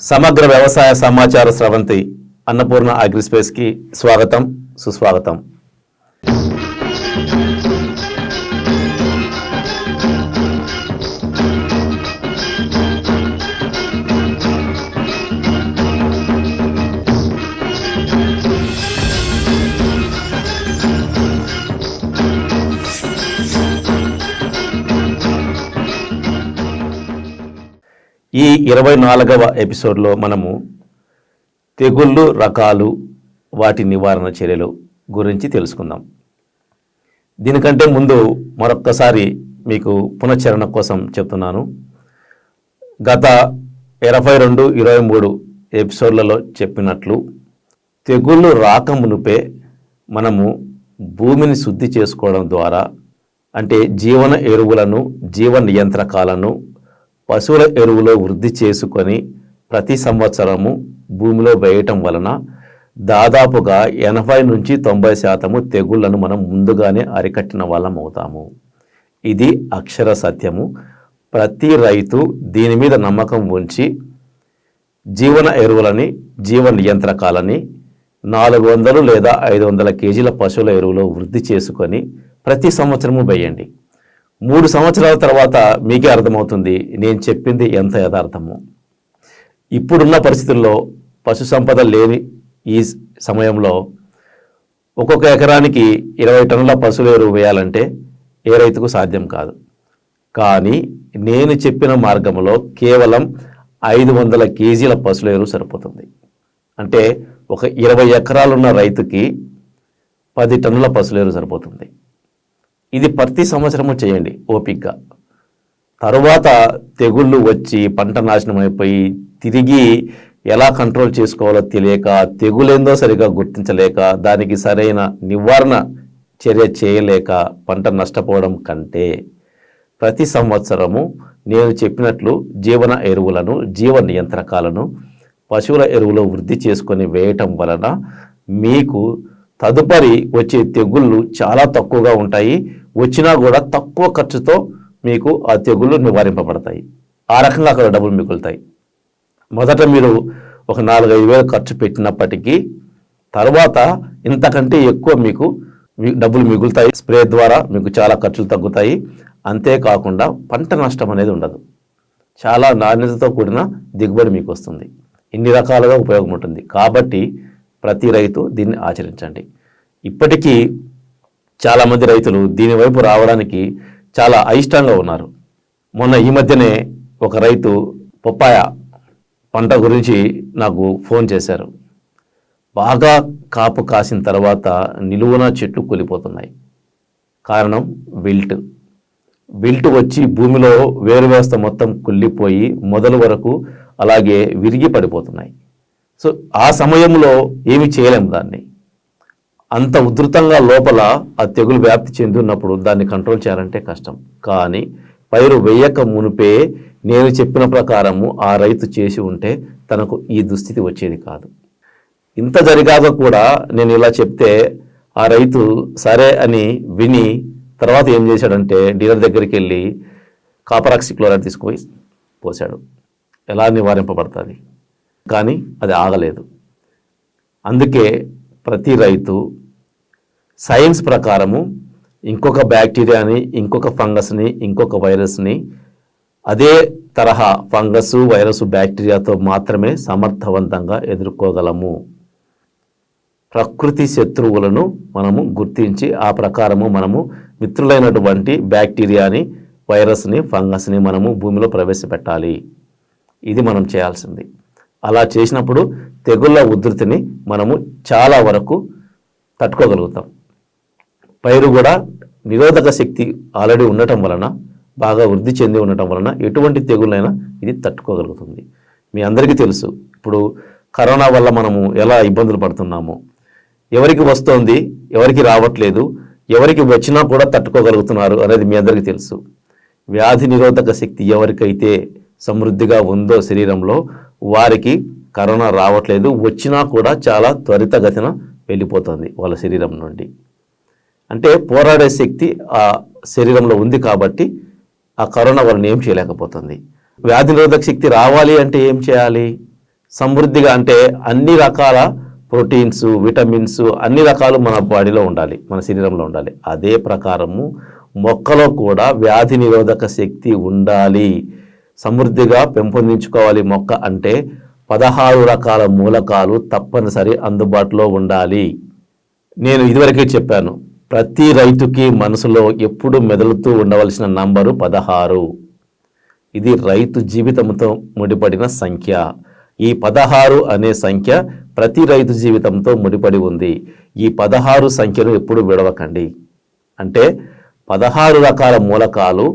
సమగ్ర వ్యవసాయ సమాచార స్రవంతి అన్నపూర్ణ అగ్రిస్పేస్కి స్వాగతం, సుస్వాగతం. ఈ 24వ ఎపిసోడ్లో మనము తెగుళ్ళు రకాలు, వాటి నివారణ చర్యలు గురించి తెలుసుకుందాం. దీనికంటే ముందు మరొక్కసారి మీకు పునశ్చరణ కోసం చెప్తున్నాను. గత 22, 23 ఎపిసోడ్లలో చెప్పినట్లు తెగుళ్ళు రాకమునుపే మనము భూమిని శుద్ధి చేసుకోవడం ద్వారా, అంటే జీవన ఎరువులను, జీవ నియంత్రకాలను పశువుల ఎరువులో వృద్ధి చేసుకొని ప్రతి సంవత్సరము భూమిలో వేయటం వలన దాదాపుగా 80 నుంచి 90% తెగుళ్లను మనం ముందుగానే అరికట్టిన వాళ్ళం అవుతాము. ఇది అక్షర సత్యము. ప్రతి రైతు దీని మీద నమ్మకం ఉంచి జీవన ఎరువులని, జీవ నియంత్రకాలని 400 లేదా 500 కేజీల పశువుల ఎరువులో వృద్ధి చేసుకొని ప్రతి సంవత్సరము వేయండి. 3 సంవత్సరాల తర్వాత మీకే అర్థమవుతుంది నేను చెప్పింది ఎంత యథార్థము. ఇప్పుడున్న పరిస్థితుల్లో పశు సంపద లేని ఈ సమయంలో ఒక్కొక్క ఎకరానికి 20 టన్నుల పశువుల ఎరువు వేయాలంటే ఏ రైతుకు సాధ్యం కాదు. కానీ నేను చెప్పిన మార్గంలో కేవలం 500 కేజీల పశువుల ఎరువు సరిపోతుంది. అంటే ఒక 20 ఎకరాలున్న రైతుకి 10 టన్నుల పశువుల ఎరువు సరిపోతుంది. ఇది ప్రతి సంవత్సరము చేయండి ఓపికగా. తరువాత తెగుళ్ళు వచ్చి పంట నాశనం అయిపోయి తిరిగి ఎలా కంట్రోల్ చేసుకోవాలో తెలియక, తెగులేందో సరిగా గుర్తించలేక, దానికి సరైన నివారణ చర్య చేయలేక పంట నష్టపోవడం కంటే ప్రతి సంవత్సరము నేను చెప్పినట్లు జీవన ఎరువులను, జీవ నియంత్రకాలను పశువుల ఎరువులో వృద్ధి చేసుకొని వేయటం వలన మీకు తదుపరి వచ్చే తెగుళ్ళు చాలా తక్కువగా ఉంటాయి. వచ్చినా కూడా తక్కువ ఖర్చుతో మీకు ఆ తెగుళ్ళు నివారింపబడతాయి. ఆ రకంగా అక్కడ డబ్బులు మిగులుతాయి. మొదట మీరు ఒక 4-5 వేలు ఖర్చు పెట్టినప్పటికీ తర్వాత ఇంతకంటే ఎక్కువ మీకు డబ్బులు మిగులుతాయి. స్ప్రే ద్వారా మీకు చాలా ఖర్చులు తగ్గుతాయి. అంతేకాకుండా పంట నష్టం అనేది ఉండదు. చాలా నాణ్యతతో కూడిన దిగుబడి మీకు వస్తుంది. ఇన్ని రకాలుగా ఉపయోగం ఉంటుంది. కాబట్టి ప్రతి రైతు దీన్ని ఆచరించండి. ఇప్పటికీ చాలామంది రైతులు దీనివైపు రావడానికి చాలా అయిష్టంగా ఉన్నారు. మొన్న ఈ మధ్యనే ఒక రైతు పప్పాయ పంట గురించి నాకు ఫోన్ చేశారు. బాగా కాపు కాసిన తర్వాత నిలువున చెట్లు కూలిపోతున్నాయి. కారణం విల్ట్ వచ్చి భూమిలో వేరు వ్యవస్థ మొత్తం కుళ్ళిపోయి మొదలు వరకు అలాగే విరిగి పడిపోతున్నాయి. సో ఆ సమయంలో ఏమి చేయలేము. దాన్ని అంత ఉధృతంగా లోపల ఆ తెగులు వ్యాప్తి చెందున్నప్పుడు దాన్ని కంట్రోల్ చేయాలంటే కష్టం. కానీ పైరు వేయక మునిపే నేను చెప్పిన ప్రకారము ఆ రైతు చేసి ఉంటే తనకు ఈ దుస్థితి వచ్చేది కాదు. ఇంత జరిగాక కూడా నేను ఇలా చెప్తే ఆ రైతు సరే అని విని తర్వాత ఏం చేశాడంటే డీలర్ దగ్గరికి వెళ్ళి కాపర్ ఆక్సిక్లోరైడ్ తీసుకుపోయి పోసాడు. ఎలా నివారింపబడుతుంది? కానీ అది ఆగలేదు. అందుకే ప్రతి రైతు సైన్స్ ప్రకారము ఇంకొక బ్యాక్టీరియాని, ఇంకొక ఫంగస్ని, ఇంకొక వైరస్ని అదే తరహా ఫంగస్, వైరస్, బ్యాక్టీరియాతో మాత్రమే సమర్థవంతంగా ఎదుర్కోగలము. ప్రకృతి శత్రువులను మనము గుర్తించి ఆ ప్రకారము మనము మిత్రులైనటువంటి బ్యాక్టీరియాని, వైరస్ని, ఫంగస్ని మనము భూమిలో ప్రవేశపెట్టాలి. ఇది మనం చేయాల్సింది. అలా చేసినప్పుడు తెగుళ్ళ ఉధృతిని మనము చాలా వరకు తట్టుకోగలుగుతాం. పైరు కూడా నిరోధక శక్తి ఆల్రెడీ ఉండటం వలన, బాగా వృద్ధి చెంది ఉండటం వలన ఎటువంటి తెగుళ్ళైనా ఇది తట్టుకోగలుగుతుంది. మీ అందరికీ తెలుసు ఇప్పుడు కరోనా వల్ల మనము ఎలా ఇబ్బందులు పడుతున్నామో. ఎవరికి వస్తోంది, ఎవరికి రావట్లేదు, ఎవరికి వచ్చినా కూడా తట్టుకోగలుగుతున్నారు అనేది మీ అందరికీ తెలుసు. వ్యాధి నిరోధక శక్తి ఎవరికైతే సమృద్ధిగా ఉందో శరీరంలో వారికి కరోనా రావట్లేదు, వచ్చినా కూడా చాలా త్వరితగతిన వెళ్ళిపోతుంది వాళ్ళ శరీరం నుండి. అంటే పోరాడే శక్తి ఆ శరీరంలో ఉంది కాబట్టి ఆ కరోనా వాళ్ళని ఏం చేయలేకపోతుంది. వ్యాధి నిరోధక శక్తి రావాలి అంటే ఏం చేయాలి? సమృద్ధిగా అంటే అన్ని రకాల ప్రోటీన్స్, విటమిన్స్ అన్ని రకాలు మన బాడీలో ఉండాలి, మన శరీరంలో ఉండాలి. అదే ప్రకారము మొక్కలో కూడా వ్యాధి నిరోధక శక్తి ఉండాలి, సమృద్ధిగా పెంపొందించుకోవాలి. మొక్క అంటే 16 రకాల మూలకాలు తప్పనిసరి అందుబాటులో ఉండాలి. నేను ఇదివరకే చెప్పాను, ప్రతి రైతుకి మనసులో ఎప్పుడు మెదులుతూ ఉండవలసిన నంబరు 16. ఇది రైతు జీవితంతో ముడిపడిన సంఖ్య. ఈ 16 అనే సంఖ్య ప్రతి రైతు జీవితంతో ముడిపడి ఉంది. ఈ 16 సంఖ్యను ఎప్పుడు విడవకండి. అంటే 16 రకాల మూలకాలు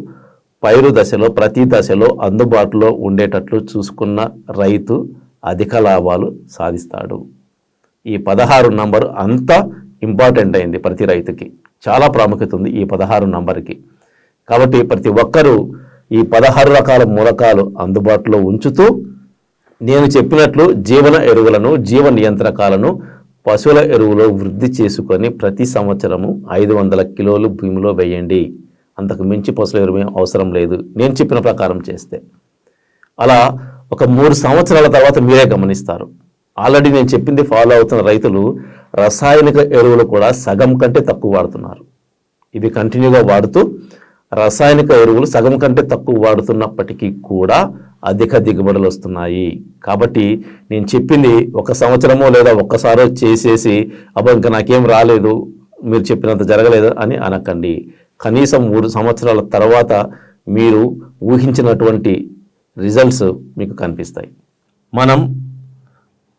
పైరు దశలో ప్రతి దశలో అందుబాటులో ఉండేటట్లు చూసుకున్న రైతు అధిక లాభాలు సాధిస్తాడు. ఈ 16 నంబరు అంత ఇంపార్టెంట్ అయింది ప్రతి రైతుకి, చాలా ప్రాముఖ్యత ఉంది ఈ 16 నంబర్కి. కాబట్టి ప్రతి ఒక్కరూ ఈ 16 రకాల మూలకాలు అందుబాటులో ఉంచుతూ నేను చెప్పినట్లు జీవన ఎరువులను, జీవ నియంత్రకాలను పశువుల ఎరువులో వృద్ధి చేసుకొని ప్రతి సంవత్సరము 500 కిలోలు భూమిలో వేయండి. అంతకు మించి పశువుల ఎరువు అవసరం లేదు నేను చెప్పిన ప్రకారం చేస్తే. అలా ఒక 3 సంవత్సరాల తర్వాత మీరే గమనిస్తారు. ఆల్రెడీ నేను చెప్పింది ఫాలో అవుతున్న రైతులు రసాయనిక ఎరువులు కూడా సగం కంటే తక్కువ వాడుతున్నారు. ఇవి కంటిన్యూగా వాడుతూ రసాయనిక ఎరువులు సగం కంటే తక్కువ వాడుతున్నప్పటికీ కూడా అధిక దిగుబడులు వస్తున్నాయి. కాబట్టి నేను చెప్పింది ఒక సంవత్సరమో లేదా ఒక్కసారో చేసేసి అబ్బా ఇంకా నాకేం రాలేదు, మీరు చెప్పినంత జరగలేదు అని అనకండి. కనీసం 3 సంవత్సరాల తర్వాత మీరు ఊహించినటువంటి రిజల్ట్స్ మీకు కనిపిస్తాయి.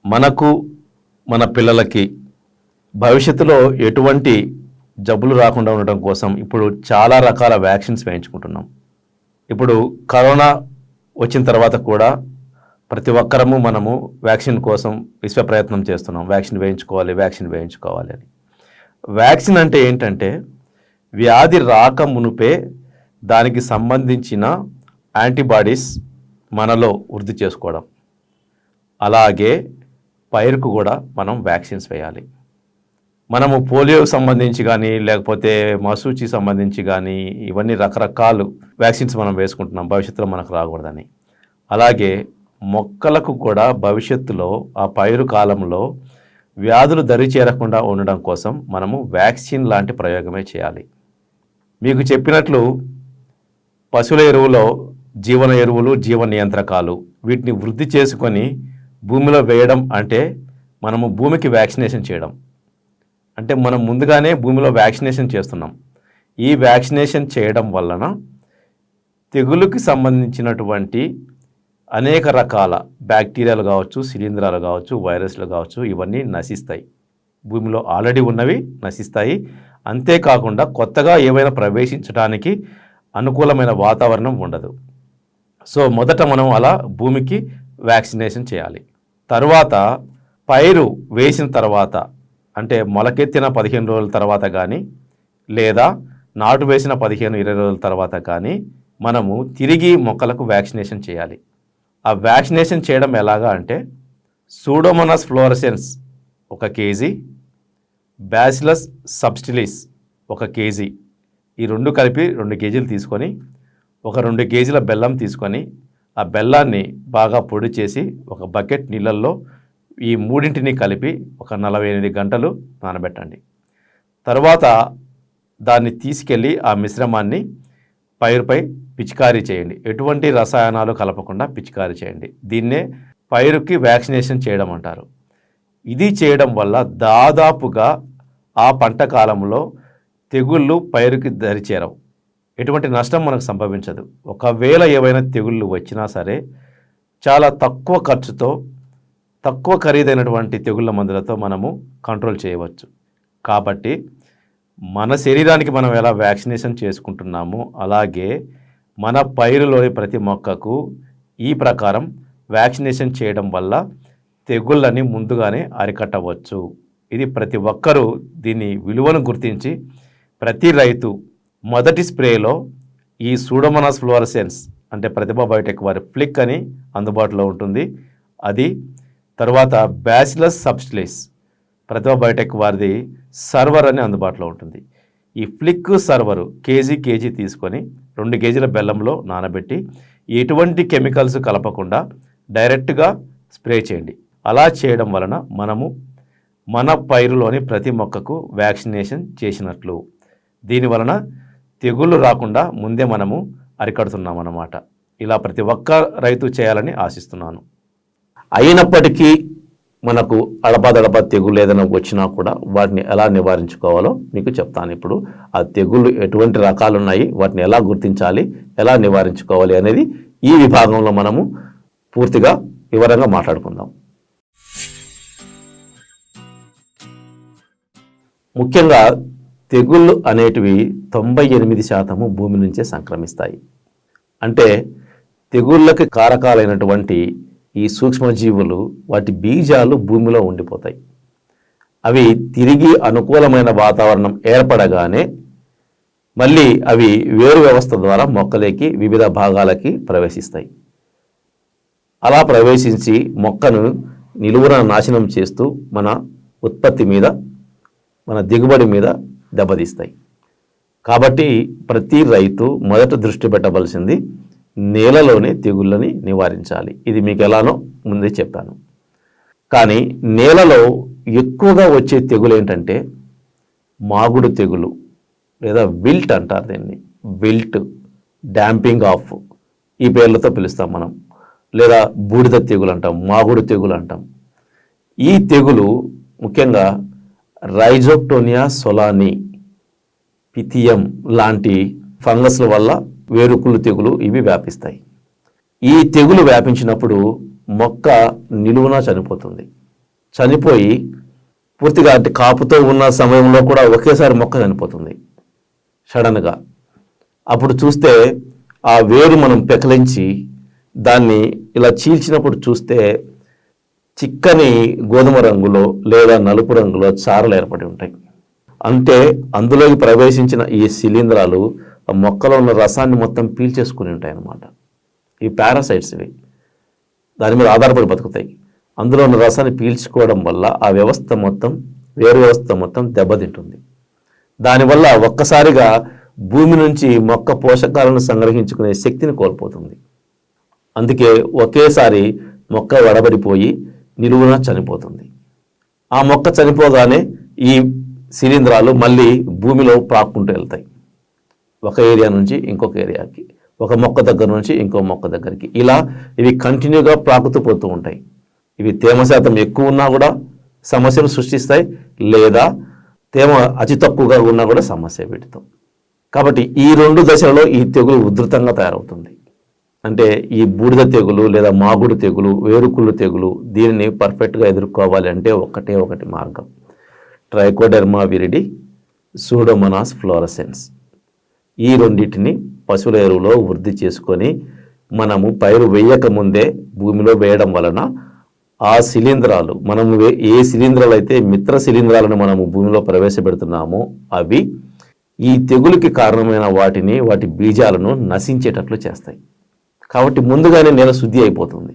మనకు మన పిల్లలకి భవిష్యత్తులో ఎటువంటి జబ్బులు రాకుండా ఉండటం కోసం ఇప్పుడు చాలా రకాల వ్యాక్సిన్స్ వేయించుకుంటున్నాం. ఇప్పుడు కరోనా వచ్చిన తర్వాత కూడా ప్రతి ఒక్కరము మనము వ్యాక్సిన్ కోసం విశ్వ ప్రయత్నం చేస్తున్నాం. వ్యాక్సిన్ వేయించుకోవాలి అని. వ్యాక్సిన్ అంటే ఏంటంటే వ్యాధి రాక మునుపే దానికి సంబంధించిన యాంటీబాడీస్ మనలో వృద్ధి చేసుకోవడం. అలాగే పైరుకు కూడా మనం వ్యాక్సిన్స్ వేయాలి. మనము పోలియోకి సంబంధించి కానీ లేకపోతే మసూచి సంబంధించి కానీ ఇవన్నీ రకరకాలు వ్యాక్సిన్స్ మనం వేసుకుంటున్నాం భవిష్యత్తులో మనకు రాకూడదని. అలాగే మొక్కలకు కూడా భవిష్యత్తులో ఆ పైరు కాలంలో వ్యాధులు దరి చేరకుండా ఉండడం కోసం మనము వ్యాక్సిన్ లాంటి ప్రయోగమే చేయాలి. మీకు చెప్పినట్లు పశువుల ఎరువులో జీవన ఎరువులు, జీవ నియంత్రకాలు వీటిని వృద్ధి చేసుకొని భూమిలో వేయడం అంటే మనము భూమికి వ్యాక్సినేషన్ చేయడం. అంటే మనం ముందుగానే భూమిలో వ్యాక్సినేషన్ చేస్తున్నాం. ఈ వ్యాక్సినేషన్ చేయడం వలన తెగులుకి సంబంధించినటువంటి అనేక రకాల బ్యాక్టీరియాలు కావచ్చు, శిలీంధ్రాలు కావచ్చు, వైరస్లు కావచ్చు, ఇవన్నీ నశిస్తాయి. భూమిలో ఆల్రెడీ ఉన్నవి నశిస్తాయి. అంతేకాకుండా కొత్తగా ఏవైనా ప్రవేశించడానికి అనుకూలమైన వాతావరణం ఉండదు. సో మొదట మనం అలా భూమికి వ్యాక్సినేషన్ చేయాలి. తర్వాత పైరు వేసిన తర్వాత అంటే మొలకెత్తిన 15 రోజుల తర్వాత కానీ లేదా నాటు వేసిన 15-20 రోజుల తర్వాత కానీ మనము తిరిగి మొక్కలకు వ్యాక్సినేషన్ చేయాలి. ఆ వ్యాక్సినేషన్ చేయడం ఎలాగా అంటే Pseudomonas fluorescens 1 kg, Bacillus subtilis 1 kg, ఈ 2 కలిపి 2 kgలు తీసుకొని ఒక 2 kgల బెల్లం తీసుకొని ఆ బెల్లాన్ని బాగా పొడి చేసి ఒక బకెట్ నీళ్ళల్లో ఈ మూడింటిని కలిపి ఒక 48 గంటలు నానబెట్టండి. తర్వాత దాన్ని తీసుకెళ్ళి ఆ మిశ్రమాన్ని పైరుపై పిచికారీ చేయండి. ఎటువంటి రసాయనాలు కలపకుండా పిచికారీ చేయండి. దీన్నే పైరుకి వ్యాక్సినేషన్ చేయడం అంటారు. ఇది చేయడం వల్ల దాదాపుగా ఆ పంట కాలంలో తెగుళ్ళు పైరుకి దరిచేరవు, ఎటువంటి నష్టం మనకు సంభవించదు. ఒకవేళ ఏవైనా తెగుళ్ళు వచ్చినా సరే చాలా తక్కువ ఖర్చుతో తక్కువ ఖరీదైనటువంటి తెగుళ్ళ మందులతో మనము కంట్రోల్ చేయవచ్చు. కాబట్టి మన శరీరానికి మనం ఎలా వ్యాక్సినేషన్ చేసుకుంటున్నామో అలాగే మన పైరులోని ప్రతి మొక్కకు ఈ ప్రకారం వ్యాక్సినేషన్ చేయడం వల్ల తెగుళ్ళని ముందుగానే అరికట్టవచ్చు. ఇది ప్రతి ఒక్కరూ దీని విలువను గుర్తించి ప్రతి రైతు మొదటి స్ప్రేలో ఈ సూడోమోనాస్ ఫ్లోరసెన్స్ అంటే ప్రతిభా బయోటెక్ వారి ఫ్లిక్ అని అందుబాటులో ఉంటుంది. అది తర్వాత బ్యాసిలస్ సబ్టిలిస్ ప్రతిభా బయోటెక్ వారిది సర్వర్ అని అందుబాటులో ఉంటుంది. ఈ ఫ్లిక్ సర్వరు కేజీ తీసుకొని 2 kgల బెల్లంలో నానబెట్టి ఎటువంటి కెమికల్స్ కలపకుండా డైరెక్ట్గా స్ప్రే చేయండి. అలా చేయడం వలన మనము మన పైరులోని ప్రతి మొక్కకు వ్యాక్సినేషన్ చేసినట్లు. దీనివలన తెగుళ్ళు రాకుండా ముందే మనము అరికడుతున్నాం అన్నమాట. ఇలా ప్రతి ఒక్క రైతు చేయాలని ఆశిస్తున్నాను. అయినప్పటికీ మనకు అడపాదడపా తెగుళ్ళు ఏదైనా వచ్చినా కూడా వాటిని ఎలా నివారించుకోవాలో మీకు చెప్తాను. ఇప్పుడు ఆ తెగుళ్ళు ఎటువంటి రకాలు ఉన్నాయి, వాటిని ఎలా గుర్తించాలి, ఎలా నివారించుకోవాలి అనేది ఈ విభాగంలో మనము పూర్తిగా వివరంగా మాట్లాడుకుందాం. ముఖ్యంగా తెగుళ్ళు అనేటివి 98% భూమి నుంచే సంక్రమిస్తాయి. అంటే తెగుళ్ళకి కారకాలైనటువంటి ఈ సూక్ష్మజీవులు వాటి బీజాలు భూమిలో ఉండిపోతాయి. అవి తిరిగి అనుకూలమైన వాతావరణం ఏర్పడగానే మళ్ళీ అవి వేరు వ్యవస్థ ద్వారా మొక్కలకి వివిధ భాగాలకి ప్రవేశిస్తాయి. అలా ప్రవేశించి మొక్కను నిలువున నాశనం చేస్తూ మన ఉత్పత్తి మీద, మన దిగుబడి మీద దెబ్బతీస్తాయి. కాబట్టి ప్రతి రైతు మొదట దృష్టి పెట్టవలసింది నేలలోని తెగుళ్ళని నివారించాలి. ఇది మీకు ఎలానో ముందే చెప్పాను. కానీ నేలలో ఎక్కువగా వచ్చే తెగులు ఏంటంటే మాగుడు తెగులు లేదా విల్ట్ అంటారు. దీన్ని విల్ట్, డాంపింగ్ ఆఫ్ ఈ పేర్లతో పిలుస్తాం మనం. లేదా బూడిద తెగులు అంటాం, మాగుడు తెగులు అంటాం. ఈ తెగులు ముఖ్యంగా రైజోక్టోనియా సొలాని, పిథియం లాంటి ఫంగస్ల వల్ల వేరుకుళ్ళు తెగులు ఇవి వ్యాపిస్తాయి. ఈ తెగులు వ్యాపించినప్పుడు మొక్క నిలువునా చనిపోతుంది. చనిపోయి పూర్తిగా అంటే కాపుతో ఉన్న సమయంలో కూడా ఒకేసారి మొక్క చనిపోతుంది సడన్గా. అప్పుడు చూస్తే ఆ వేరు మనం పెకలించి దాన్ని ఇలా చీల్చినప్పుడు చూస్తే చిక్కని గోధుమ రంగులో లేదా నలుపు రంగులో చారలు ఏర్పడి ఉంటాయి. అంటే అందులోకి ప్రవేశించిన ఈ శిలీంధ్రాలు ఆ మొక్కలో ఉన్న రసాన్ని మొత్తం పీల్చేసుకుని ఉంటాయి అన్నమాట. ఈ పారాసైట్స్ ఇవి దాని మీద ఆధారపడి బతుకుతాయి. అందులో ఉన్న రసాన్ని పీల్చుకోవడం వల్ల ఆ వ్యవస్థ మొత్తం, వేరు వ్యవస్థ మొత్తం దెబ్బతింటుంది. దానివల్ల ఒక్కసారిగా భూమి నుంచి మొక్క పోషకాలను సంగ్రహించుకునే శక్తిని కోల్పోతుంది. అందుకే ఒకేసారి మొక్క వడబడిపోయి నిలువున చనిపోతుంది. ఆ మొక్క చనిపోగానే ఈ శిలీంధ్రాలు మళ్ళీ భూమిలో పాక్కుంటూ వెళ్తాయి. ఒక ఏరియా నుంచి ఇంకొక ఏరియాకి, ఒక మొక్క దగ్గర నుంచి ఇంకో మొక్క దగ్గరికి, ఇలా ఇవి కంటిన్యూగా ప్రాకుతూ పోతూ ఉంటాయి. ఇవి తేమ శాతం ఎక్కువ ఉన్నా కూడా సమస్యను సృష్టిస్తాయి, లేదా తేమ అతి తక్కువగా ఉన్నా కూడా సమస్య వీటితో. కాబట్టి ఈ 2 దశలలో ఈ తెగులు ఉధృతంగా తయారవుతుంది. అంటే ఈ బూడిద తెగులు లేదా మాగుడు తెగులు, వేరుకుళ్ళు తెగులు, దీనిని పర్ఫెక్ట్గా ఎదుర్కోవాలి అంటే ఒకటి మార్గం. ట్రైకోడెర్మా విరిడి, సూడోమోనాస్ ఫ్లోరసెన్స్ ఈ రెండింటిని పశువుల ఎరువులో వృద్ధి చేసుకొని మనము పైరు వేయక ముందే భూమిలో వేయడం వలన ఆ శిలీంధ్రాలు, మనము ఏ శిలీంధ్రాలు అయితే మిత్ర శిలీంధ్రాలను మనము భూమిలో ప్రవేశపెడుతున్నామో అవి ఈ తెగులుకి కారణమైన వాటి బీజాలను నశించేటట్లు చేస్తాయి. కాబట్టి ముందుగానే నేల శుద్ధి అయిపోతుంది.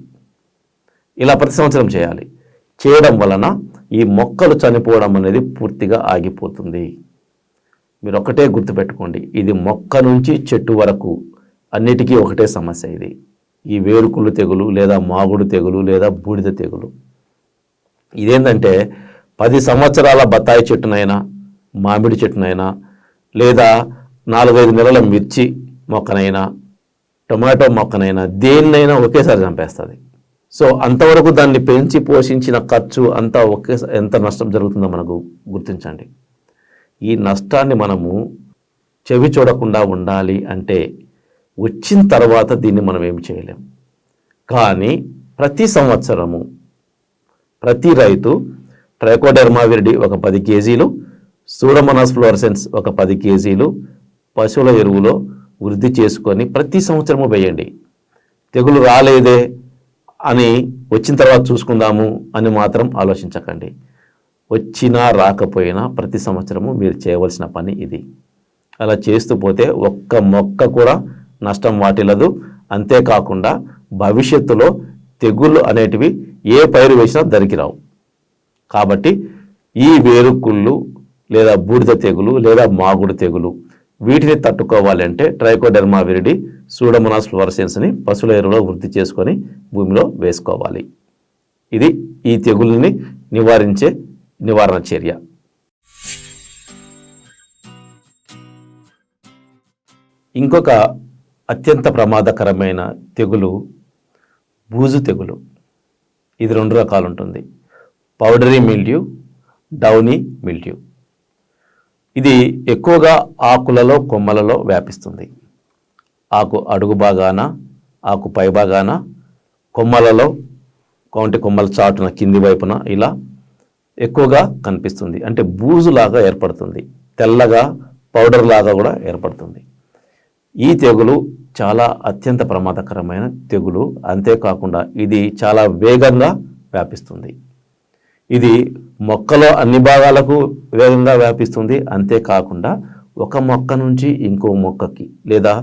ఇలా ప్రతి సంవత్సరం చేయాలి. చేయడం వలన ఈ మొక్కలు చనిపోవడం అనేది పూర్తిగా ఆగిపోతుంది. మీరు ఒకటే గుర్తుపెట్టుకోండి, ఇది మొక్క నుంచి చెట్టు వరకు అన్నిటికీ ఒకటే సమస్య. ఇది ఈ వేరుకుళ్ళు తెగులు లేదా మాగుడు తెగులు లేదా బూడిద తెగులు. ఇదేంటంటే 10 సంవత్సరాల బత్తాయి చెట్టునైనా, మామిడి చెట్టునైనా, లేదా 4-5 నెలల మిర్చి మొక్కనైనా, టొమాటో మొక్కనైనా, దేన్నైనా ఒకేసారి చంపేస్తుంది. సో అంతవరకు దాన్ని పెంచి పోషించిన ఖర్చు అంతా ఎంత నష్టం జరుగుతుందో మనకు గుర్తించండి. ఈ నష్టాన్ని మనము చెవి చూడకుండా ఉండాలి అంటే వచ్చిన తర్వాత దీన్ని మనం ఏం చేయలేం. కానీ ప్రతి సంవత్సరము ప్రతి రైతు ట్రైకోడెర్మా విరిడి ఒక 10 కేజీలు, సూడోమోనాస్ ఫ్లోరసెన్స్ ఒక 10 కేజీలు పశువుల ఎరువులో వృద్ధి చేసుకొని ప్రతి సంవత్సరము వేయండి. తెగులు రాలేదే అని వచ్చిన తర్వాత చూసుకుందాము అని మాత్రం ఆలోచించకండి. వచ్చినా రాకపోయినా ప్రతి సంవత్సరము మీరు చేయవలసిన పని ఇది. అలా చేస్తూ పోతే ఒక్క మొక్క కూడా నష్టం వాటిల్లదు. అంతేకాకుండా భవిష్యత్తులో తెగుళ్ళు అనేటివి ఏ పైరు వేసినా దరికిరావు. కాబట్టి ఈ వేరుకుళ్ళు లేదా బూడిద తెగులు లేదా మాగుడు తెగులు వీటిని తట్టుకోవాలంటే ట్రైకోడెర్మా విరిడి, సూడోమోనాస్ ఫ్లోరసెన్స్ని పశువుల ఎరువులో వృద్ధి చేసుకొని భూమిలో వేసుకోవాలి. ఇది ఈ తెగుల్ని నివారించే నివారణ చర్య. ఇంకొక అత్యంత ప్రమాదకరమైన తెగులు బూజు తెగులు. ఇది 2 రకాలు ఉంటుంది. Powdery mildew, Downey mildew. ఇది ఎక్కువగా ఆకులలో, కొమ్మలలో వ్యాపిస్తుంది. ఆకు అడుగు భాగాన, ఆకు పై భాగాన, కొమ్మలలో, కొమ్మల చాటున కింది వైపున ఇలా ఎక్కువగా కనిపిస్తుంది. అంటే బూజులాగా ఏర్పడుతుంది, తెల్లగా పౌడర్ లాగా కూడా ఏర్పడుతుంది. ఈ తెగులు చాలా అత్యంత ప్రమాదకరమైన తెగులు. అంతేకాకుండా ఇది చాలా వేగంగా వ్యాపిస్తుంది. ఇది మొక్కలో అన్ని భాగాలకు వేగంగా వ్యాపిస్తుంది. అంతేకాకుండా ఒక మొక్క నుంచి ఇంకో మొక్కకి, లేదా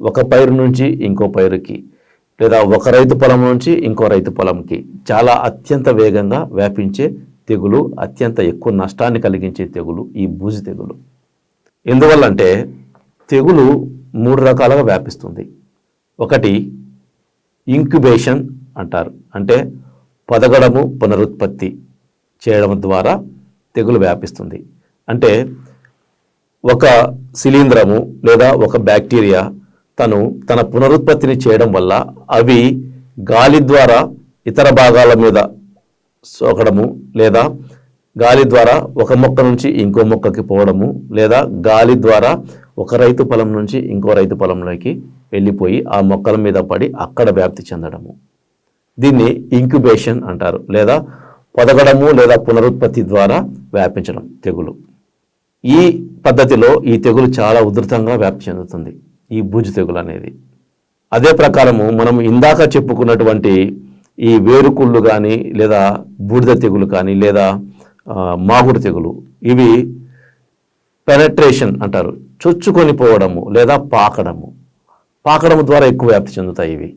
ఒక పైరు నుంచి ఇంకో పైరుకి, లేదా ఒక రైతు పొలం నుంచి ఇంకో రైతు పొలంకి చాలా అత్యంత వేగంగా వ్యాపించే తెగులు, అత్యంత ఎక్కువ నష్టాన్ని కలిగించే తెగులు ఈ బూజు తెగులు. ఎందువల్లంటే తెగులు 3 రకాలుగా వ్యాపిస్తుంది. ఒకటి ఇంక్యుబేషన్ అంటారు. అంటే పొదగడము, పునరుత్పత్తి చేయడం ద్వారా తెగులు వ్యాపిస్తుంది. అంటే ఒక శిలీంధ్రము లేదా ఒక బ్యాక్టీరియా తన పునరుత్పత్తిని చేయడం వల్ల అవి గాలి ద్వారా ఇతర భాగాల మీద సోకడము, లేదా గాలి ద్వారా ఒక మొక్క నుంచి ఇంకో మొక్కకి పోవడము, లేదా గాలి ద్వారా ఒక రైతు పొలం నుంచి ఇంకో రైతు పొలంలోకి వెళ్ళిపోయి ఆ మొక్కల మీద పడి అక్కడ వ్యాప్తి చెందడము. దీన్ని ఇంక్యుబేషన్ అంటారు. లేదా పొదగడము లేదా పునరుత్పత్తి ద్వారా వ్యాపించడం తెగులు. ఈ పద్ధతిలో ఈ తెగులు చాలా ఉధృతంగా వ్యాప్తి చెందుతుంది, ఈ బూజు తెగులు అనేది. అదే ప్రకారము మనం ఇందాక చెప్పుకున్నటువంటి ఈ వేరుకుళ్ళు కానీ, లేదా బూడిద తెగులు కానీ, లేదా మాగుడు తెగులు, ఇవి పెనట్రేషన్ అంటారు. చొచ్చుకొని పోవడము లేదా పాకడము ద్వారా ఎక్కువ వ్యాప్తి చెందుతాయి ఇవి.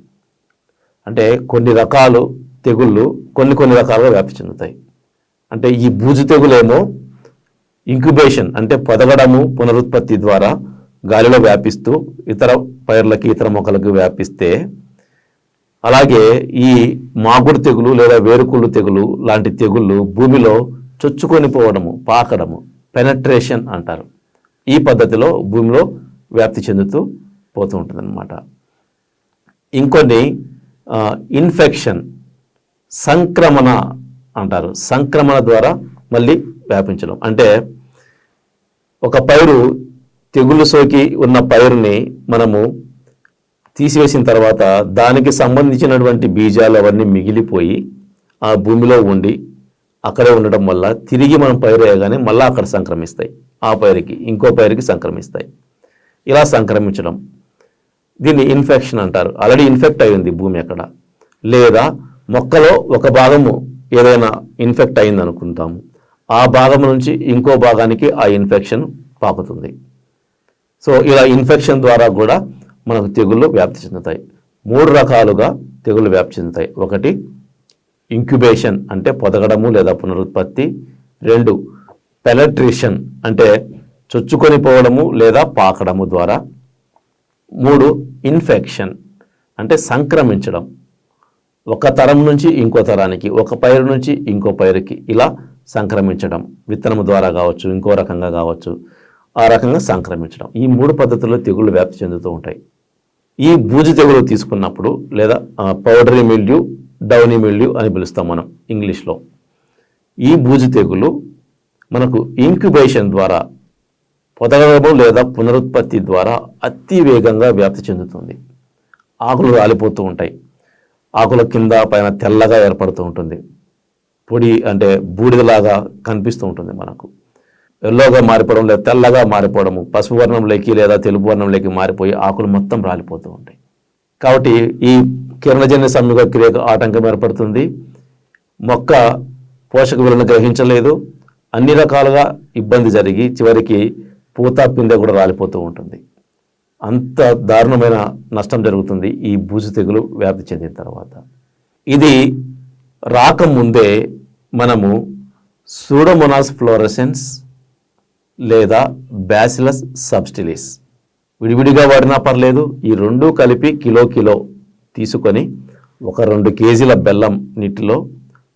అంటే కొన్ని రకాలు తెగుళ్ళు కొన్ని రకాలుగా వ్యాప్తి చెందుతాయి. అంటే ఈ బూజు తెగులేమో ఇంక్యుబేషన్ అంటే పొదగడము, పునరుత్పత్తి ద్వారా గాలిలో వ్యాపిస్తూ ఇతర పైర్లకి, ఇతర మొక్కలకు వ్యాపిస్తే, అలాగే ఈ మాగుడు తెగులు లేదా వేరుకుళ్ళు తెగులు లాంటి తెగుళ్ళు భూమిలో చొచ్చుకొని పోవడము, పాకడము, పెనట్రేషన్ అంటారు. ఈ పద్ధతిలో భూమిలో వ్యాప్తి చెందుతూ పోతూ ఉంటుందన్నమాట. ఇంకొన్ని ఇన్ఫెక్షన్, సంక్రమణ అంటారు. సంక్రమణ ద్వారా మళ్ళీ వ్యాపించడం. అంటే ఒక పైరు తెగులు సోకి ఉన్న పైరుని మనము తీసివేసిన తర్వాత దానికి సంబంధించినటువంటి బీజాలు అవన్నీ మిగిలిపోయి ఆ భూమిలో ఉండి అక్కడే ఉండడం వల్ల తిరిగి మనం పైరు వేయగానే మళ్ళీ అక్కడ సంక్రమిస్తాయి, ఆ పైరుకి ఇంకో పైరుకి సంక్రమిస్తాయి. ఇలా సంక్రమించడం, దీన్ని ఇన్ఫెక్షన్ అంటారు. ఆల్రెడీ ఇన్ఫెక్ట్ అయింది భూమి అక్కడ, లేదా మొక్కలో ఒక భాగము ఏదైనా ఇన్ఫెక్ట్ అయింది అనుకుంటాము, ఆ భాగం నుంచి ఇంకో భాగానికి ఆ ఇన్ఫెక్షన్ పాకుతుంది. సో ఇలా ఇన్ఫెక్షన్ ద్వారా కూడా మనకు తెగుళ్ళు వ్యాప్తి చెందుతాయి. 3 రకాలుగా తెగుళ్ళు వ్యాప్తి చెందుతాయి. ఒకటి ఇంక్యుబేషన్ అంటే పొదగడము లేదా పునరుత్పత్తి. 2 పెనట్రేషన్ అంటే చొచ్చుకొని పోవడము లేదా పాకడము ద్వారా. 3 ఇన్ఫెక్షన్ అంటే సంక్రమించడం, ఒక తరం నుంచి ఇంకో తరానికి, ఒక పైరు నుంచి ఇంకో పైరుకి ఇలా సంక్రమించడం, విత్తనము ద్వారా కావచ్చు, ఇంకో రకంగా కావచ్చు, ఆ రకంగా సంక్రమించడం. ఈ 3 పద్ధతుల్లో తెగుళ్ళు వ్యాప్తి చెందుతూ ఉంటాయి. ఈ బూజు తెగులు తీసుకున్నప్పుడు, లేదా పౌడరీ మిల్డ్యూ, డౌనీ మిల్డ్యూ అని పిలుస్తాం మనం ఇంగ్లీష్లో. ఈ బూజు తెగులు మనకు ఇంక్యుబేషన్ ద్వారా, పొదగడము లేదా పునరుత్పత్తి ద్వారా అతి వేగంగా వ్యాప్తి చెందుతుంది. ఆకులు రాలిపోతూ ఉంటాయి, ఆకుల కింద పైన తెల్లగా ఏర్పడుతూ ఉంటుంది, పొడి అంటే బూడిదలాగా కనిపిస్తూ ఉంటుంది మనకు. ఎల్లోగా మారిపోవడం లేదా తెల్లగా మారిపోవడము, పసుపు వర్ణంలోకి లేదా తెలుపు వర్ణంలోకి మారిపోయి ఆకులు మొత్తం రాలిపోతూ ఉంటాయి. కాబట్టి ఈ కిరణజన్య సంయోగ క్రియకు ఆటంకం ఏర్పడుతుంది. మొక్క పోషక విలువను గ్రహించలేదు, అన్ని రకాలుగా ఇబ్బంది జరిగి చివరికి పూత పిందె కూడా రాలిపోతూ ఉంటుంది. అంత దారుణమైన నష్టం జరుగుతుంది ఈ బూజు తెగులు వ్యాప్తి చెందిన తర్వాత. ఇది రాకముందే మనము సూడోమోనాస్ ఫ్లోరెసెన్స్ లేదా బ్యాసిలస్ సబ్స్టిలిస్ విడివిడిగా వాడినా పర్లేదు, ఈ 2 కలిపి కిలో తీసుకొని ఒక 2 కేజీల బెల్లం నీటిలో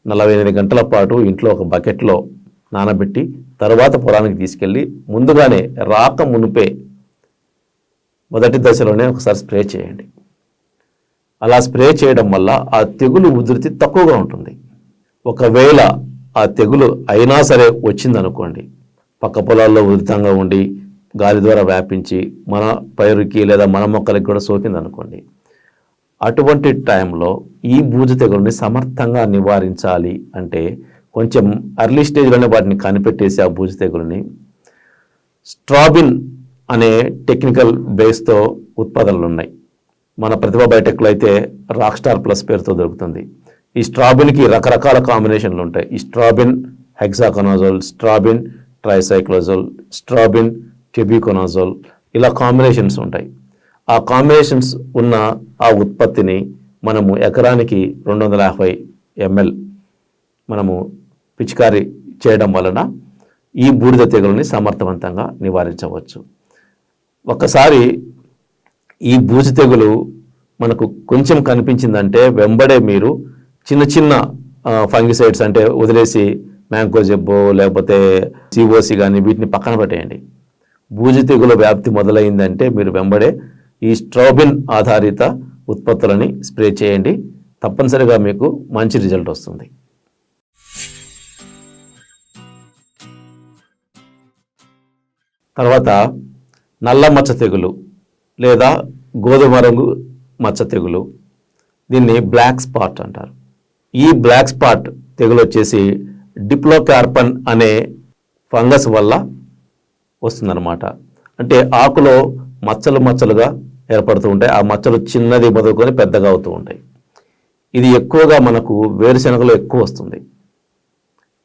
48 గంటల పాటు ఇంట్లో ఒక బకెట్లో నానబెట్టి తర్వాత పొలానికి తీసుకెళ్ళి ముందుగానే రాక మునిపే మొదటి దశలోనే ఒకసారి స్ప్రే చేయండి. అలా స్ప్రే చేయడం వల్ల ఆ తెగులు ఉధృతి తక్కువగా ఉంటుంది. ఒకవేళ ఆ తెగులు అయినా సరే వచ్చిందనుకోండి, పక్క పొలాల్లో ఉధృతంగా ఉండి గాలి ద్వారా వ్యాపించి మన పైరుకి లేదా మన మొక్కలకి కూడా సోకిందనుకోండి, అటువంటి టైంలో ఈ బూజు తెగుల్ని సమర్థంగా నివారించాలి అంటే కొంచెం అర్లీ స్టేజ్లోనే వాటిని కనిపెట్టేసి ఆ బూజు తెగుల్ని స్ట్రాబిన్ అనే టెక్నికల్ బేస్తో ఉత్పాదనలు ఉన్నాయి. మన ప్రతిభా బయోటెక్లో అయితే రాక్ స్టార్ ప్లస్ పేరుతో దొరుకుతుంది. ఈ స్ట్రాబిన్కి రకరకాల కాంబినేషన్లు ఉంటాయి. ఈ స్ట్రాబిన్ హెక్సాకొనాజోల్, స్ట్రాబిన్ ట్రైసైక్లోజోల్, స్ట్రాబిన్ ట్యూబికొనాజోల్, ఇలా కాంబినేషన్స్ ఉంటాయి. ఆ కాంబినేషన్స్ ఉన్న ఆ ఉత్పత్తిని మనము ఎకరానికి 250 ml మనము పిచికారీ చేయడం వలన ఈ బూడిద తెగులని సమర్థవంతంగా నివారించవచ్చు. ఒకసారి ఈ బూజు తెగులు మనకు కొంచెం కనిపించిందంటే వెంబడే మీరు చిన్న చిన్న ఫంగిసైడ్స్ అంటే వదిలేసి మ్యాంకోజెబ్బో లేకపోతే సిఓసి కానీ వీటిని పక్కన పెట్టేయండి. బూజు తెగుల వ్యాప్తి మొదలైందంటే మీరు వెంబడే ఈ స్ట్రాబిన్ ఆధారిత ఉత్పత్తులని స్ప్రే చేయండి. తప్పనిసరిగా మీకు మంచి రిజల్ట్ వస్తుంది. తర్వాత నల్ల మచ్చ తెగులు లేదా గోధుమ రంగు మచ్చ తెగులు, దీన్ని బ్లాక్ స్పాట్ అంటారు. ఈ బ్లాక్ స్పాట్ తెగులు వచ్చేసి డిప్లోకార్పన్ అనే ఫంగస్ వల్ల వస్తుందన్నమాట. అంటే ఆకులో మచ్చలు మచ్చలుగా ఏర్పడుతూ ఉంటాయి. ఆ మచ్చలు చిన్నది మొదలుకొని పెద్దగా అవుతూ ఉంటాయి. ఇది ఎక్కువగా మనకు వేరుశెనగలో ఎక్కువ వస్తుంది.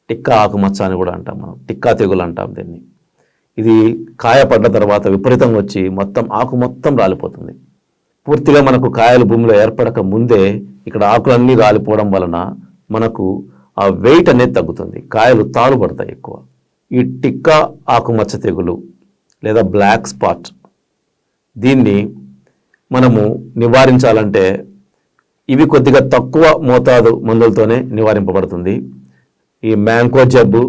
టిక్కా ఆకు మచ్చ అని కూడా అంటాం మనం, టిక్కా తెగులు అంటాం దీన్ని. ఇది కాయ పడ్డ తర్వాత విపరీతంగా వచ్చి మొత్తం ఆకు మొత్తం రాలిపోతుంది. పూర్తిగా మనకు కాయలు భూమిలో ఏర్పడక ముందే ఇక్కడ ఆకులన్నీ రాలిపోవడం వలన మనకు ఆ వెయిట్ అనేది తగ్గుతుంది, కాయలు తాలు పడతాయి ఎక్కువ. ఈ టిక్కా ఆకుమచ్చ తెగులు లేదా బ్లాక్ స్పాట్, దీన్ని మనము నివారించాలంటే ఇవి కొద్దిగా తక్కువ మోతాదు మందులతోనే నివారింపబడుతుంది. ఈ మ్యాంకోజెబ్,